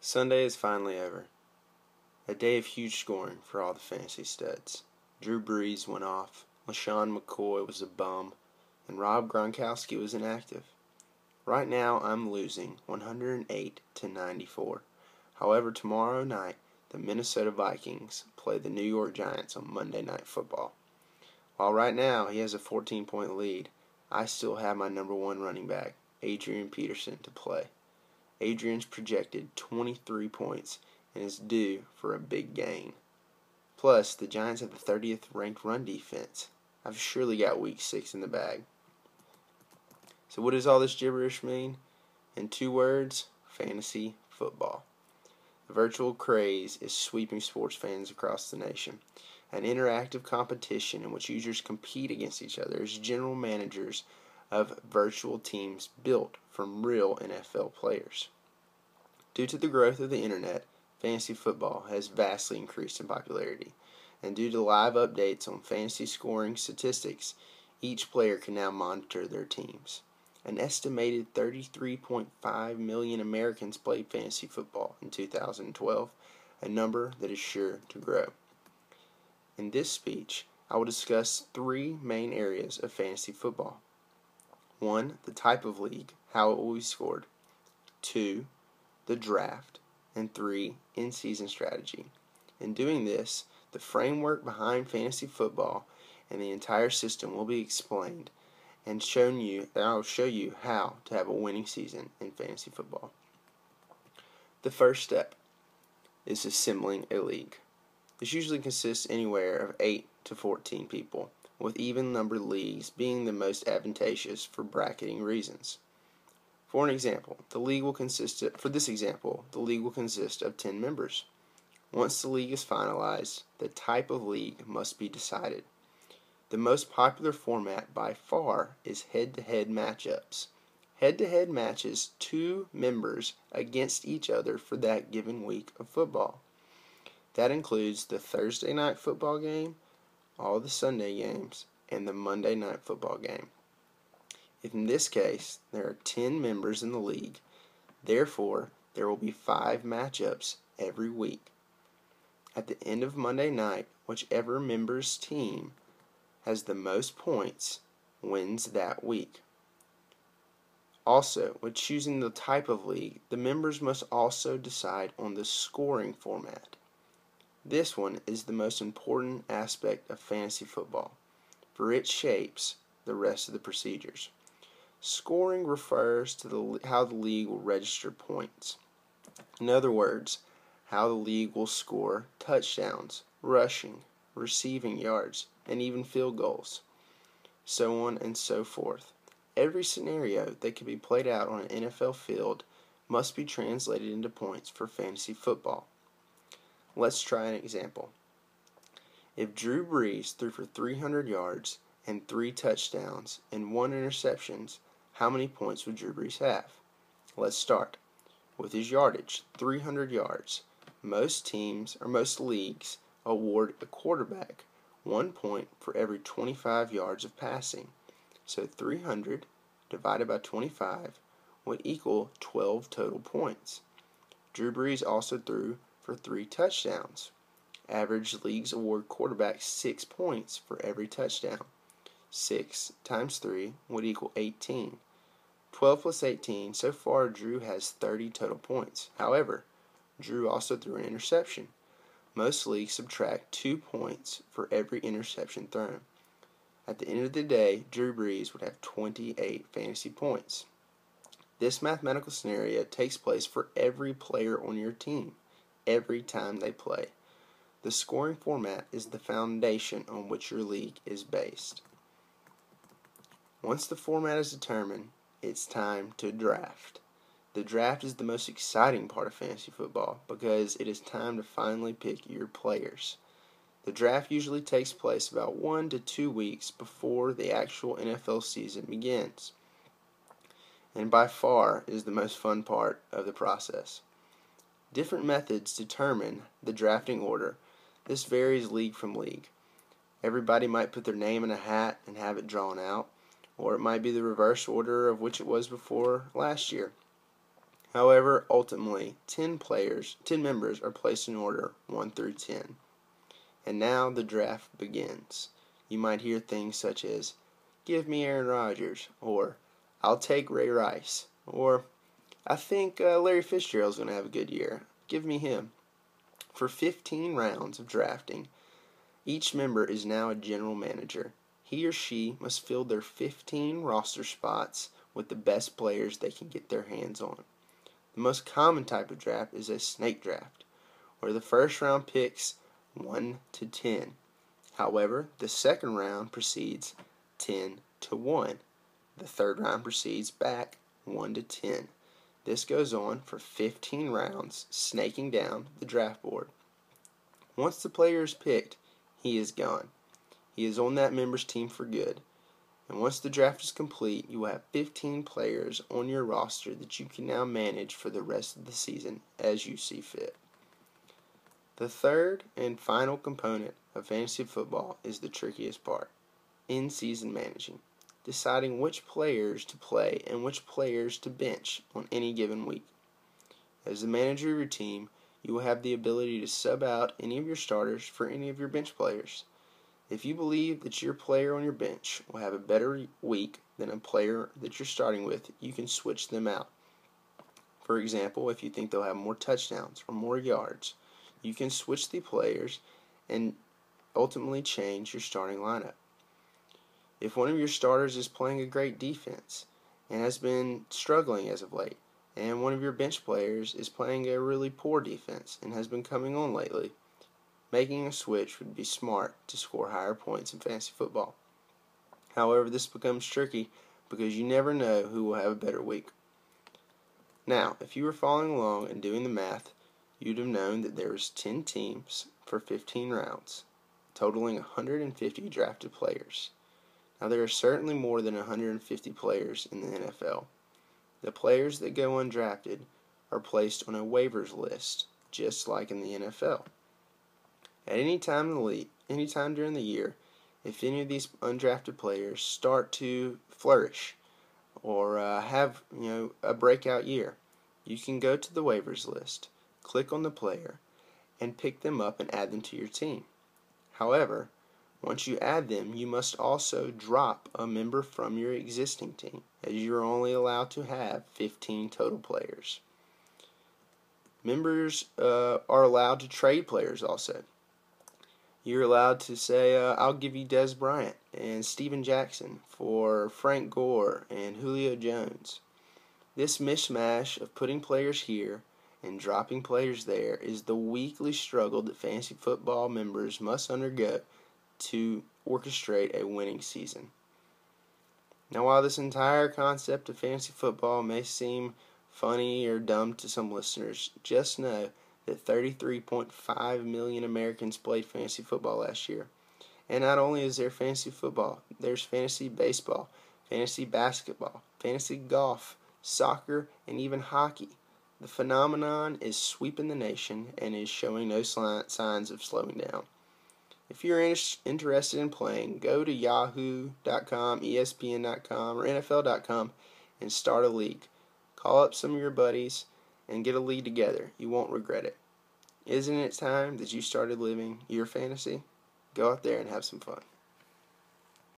Sunday is finally over. A day of huge scoring for all the fantasy studs. Drew Brees went off, LaShawn McCoy was a bum, and Rob Gronkowski was inactive. Right now, I'm losing 108 to 94. However, tomorrow night, the Minnesota Vikings play the New York Giants on Monday Night Football. While right now he has a 14-point lead, I still have my number one running back, Adrian Peterson, to play. Adrian's projected 23 points and is due for a big gain. Plus, the Giants have the 30th ranked run defense. I've surely got week 6 in the bag. So what does all this gibberish mean? In 2 words, fantasy football. The virtual craze is sweeping sports fans across the nation. An interactive competition in which users compete against each other as general managers of virtual teams built from real NFL players. Due to the growth of the internet, fantasy football has vastly increased in popularity, and due to live updates on fantasy scoring statistics, each player can now monitor their teams. An estimated 33.5 million Americans played fantasy football in 2012, a number that is sure to grow. In this speech, I will discuss 3 main areas of fantasy football. 1. The type of league, how it will be scored. 2. The draft. And 3. In-season strategy. In doing this, the framework behind fantasy football and the entire system will be explained and I will show you how to have a winning season in fantasy football. The first step is assembling a league. This usually consists anywhere of 8 to 14 people, with even-numbered leagues being the most advantageous for bracketing reasons. For example, the league will consist of 10 members. Once the league is finalized, the type of league must be decided. The most popular format by far is head-to-head matchups. Head-to-head matches 2 members against each other for that given week of football. That includes the Thursday night football game, all the Sunday games, and the Monday night football game. In this case, there are 10 members in the league. Therefore, there will be 5 matchups every week. At the end of Monday night, whichever member's team has the most points wins that week. Also, with choosing the type of league, the members must also decide on the scoring format. This one is the most important aspect of fantasy football, for it shapes the rest of the procedures. Scoring refers to how the league will register points. In other words, how the league will score touchdowns, rushing, receiving yards, and even field goals, so on and so forth. Every scenario that can be played out on an NFL field must be translated into points for fantasy football. Let's try an example. If Drew Brees threw for 300 yards and 3 touchdowns and 1 interception, how many points would Drew Brees have? Let's start with his yardage, 300 yards. Most leagues award a quarterback 1 point for every 25 yards of passing. So 300 divided by 25 would equal 12 total points. Drew Brees also threw for 3 touchdowns. Average leagues award quarterbacks 6 points for every touchdown. 6 times 3 would equal 18. 12 plus 18, so far Drew has 30 total points. However, Drew also threw an interception. Most leagues subtract 2 points for every interception thrown. At the end of the day, Drew Brees would have 28 fantasy points. This mathematical scenario takes place for every player on your team, every time they play. The scoring format is the foundation on which your league is based. Once the format is determined, it's time to draft. The draft is the most exciting part of fantasy football because it is time to finally pick your players. The draft usually takes place about 1 to 2 weeks before the actual NFL season begins, and by far is the most fun part of the process. Different methods determine the drafting order. This varies league from league. Everybody might put their name in a hat and have it drawn out, or it might be the reverse order of which it was before last year. However, ultimately, 10 members are placed in order 1 through 10. And now the draft begins. You might hear things such as, "Give me Aaron Rodgers," or "I'll take Ray Rice," or "I think Larry Fitzgerald's going to have a good year. Give me him." For 15 rounds of drafting, each member is now a general manager. He or she must fill their 15 roster spots with the best players they can get their hands on. The most common type of draft is a snake draft, where the first round picks 1 to 10. However, the second round proceeds 10 to 1. The third round proceeds back 1 to 10. This goes on for 15 rounds, snaking down the draft board. Once the player is picked, he is gone. He is on that member's team for good. And once the draft is complete, you will have 15 players on your roster that you can now manage for the rest of the season as you see fit. The third and final component of fantasy football is the trickiest part: in-season managing, deciding which players to play and which players to bench on any given week. As the manager of your team, you will have the ability to sub out any of your starters for any of your bench players. If you believe that your player on your bench will have a better week than a player that you're starting with, you can switch them out. For example, if you think they'll have more touchdowns or more yards, you can switch the players and ultimately change your starting lineup. If one of your starters is playing a great defense and has been struggling as of late, and one of your bench players is playing a really poor defense and has been coming on lately, making a switch would be smart to score higher points in fantasy football. However, this becomes tricky because you never know who will have a better week. Now, if you were following along and doing the math, you'd have known that there was 10 teams for 15 rounds, totaling 150 drafted players. Now, there are certainly more than 150 players in the NFL. The players that go undrafted are placed on a waivers list, just like in the NFL. At any time during the year, if any of these undrafted players start to flourish or have a breakout year, you can go to the waivers list, click on the player, and pick them up and add them to your team. However, once you add them, you must also drop a member from your existing team, as you are only allowed to have 15 total players. Members are allowed to trade players also. You're allowed to say, I'll give you Des Bryant and Steven Jackson for Frank Gore and Julio Jones. This mishmash of putting players here and dropping players there is the weekly struggle that fantasy football members must undergo to orchestrate a winning season. Now, while this entire concept of fantasy football may seem funny or dumb to some listeners, just know that 33.5 million Americans played fantasy football last year. And not only is there fantasy football, there's fantasy baseball, fantasy basketball, fantasy golf, soccer, and even hockey. The phenomenon is sweeping the nation and is showing no signs of slowing down. If you're interested in playing, go to yahoo.com, espn.com, or nfl.com and start a league. Call up some of your buddies and get a league together. You won't regret it. Isn't it time that you started living your fantasy? Go out there and have some fun.